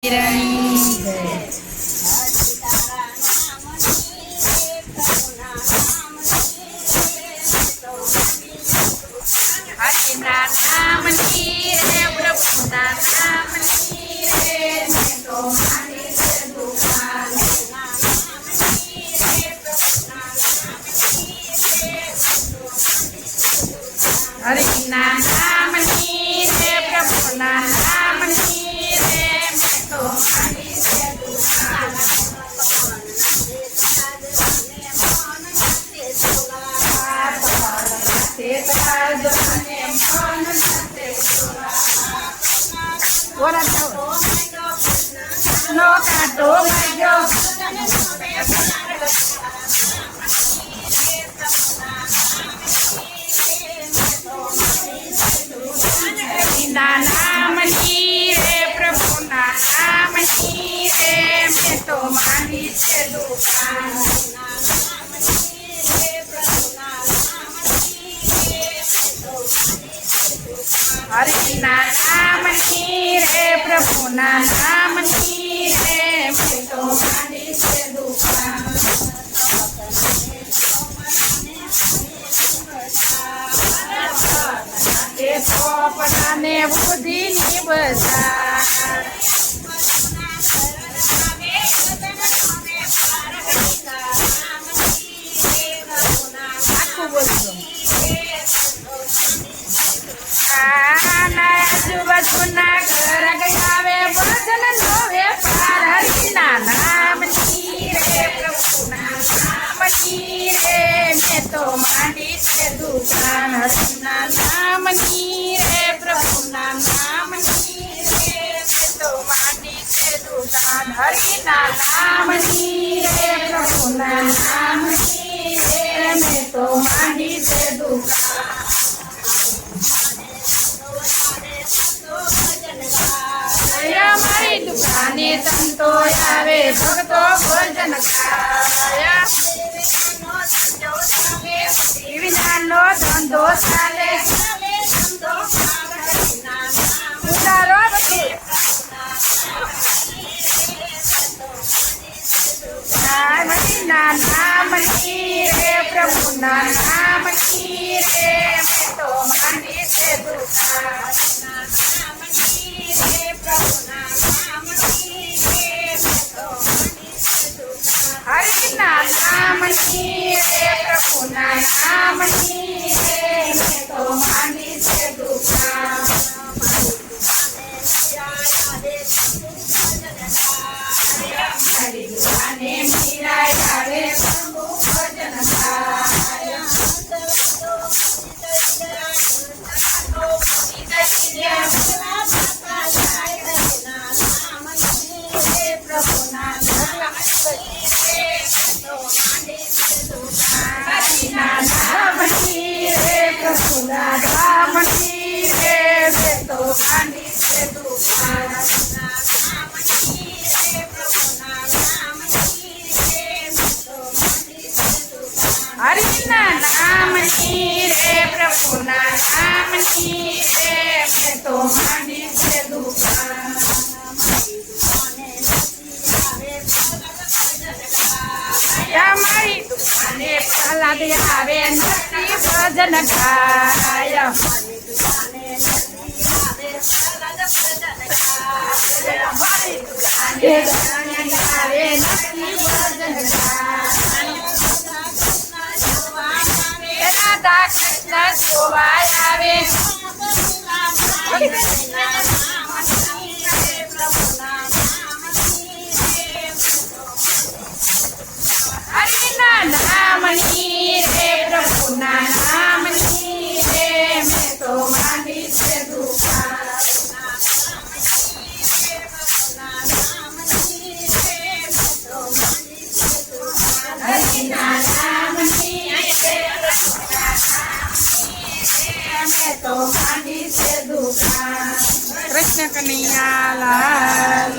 રાણી હાથીના નામની રે પ્રભુના નામની રે મેં તો માની છે દુકાન હરિના નામની રે પ્રભુના નામની રે મેં તો માની છે દુકાન No kato mayo ના નામની રે પ્રભુના નામની રે મેં તો માની છે દુકાન હરિના નામની રે પ્રભુના નામની રે મેં તો માની છે દુકાન એ પોપડાને બુદ્ધિની બજાર આજુબાજુના ઘર ગયાવે ભજન નો વેપાર હરિના નામની રે પ્રભુના નામની રે મેં તો માંડી છે દુકાન હરિના નામની રે પ્રભુના નામની રે મેં તો માંડી છે દુકાન હરિના નામની રે પ્રભુના નામની રે મેં તો માંડી છે દુકાન મારી દુકાને તંતો આવે ભક્તો ભજન ખાયા વિનાનો ધંધો ચાલે ઉતારો હરિના નામની રે પ્રભુના નામની રે મેં તો માંડી છે દુકાન હરિના નામની રે પ્રભુના નામની રે મેં તો માંડી છે દુકાન મારી દુકાને મીરાય આવે પ્રભુ ભજન થાય પ્રભુના નામની રે પ્રભુના નામની રે મેં તો માંડી છે દુકાન હરિના નામની રે પ્રભુના નામની રે મેં તો માંડી છે દુકાન મારી દુકાને પ્રહલાદ આવે નથી ભજન ખાય મારી દુકાને આવે નથી ભજન ખાય રાધા કૃષ્ણ જોવા આવે હરિના નામની રે પ્રભુના નામની રે મેં તો માંડી છે દુકાન હરિના નામની રે પ્રભુના નામની રે મેં તો માંડી છે દુકાન કૃષ્ણ કનૈયા લાલ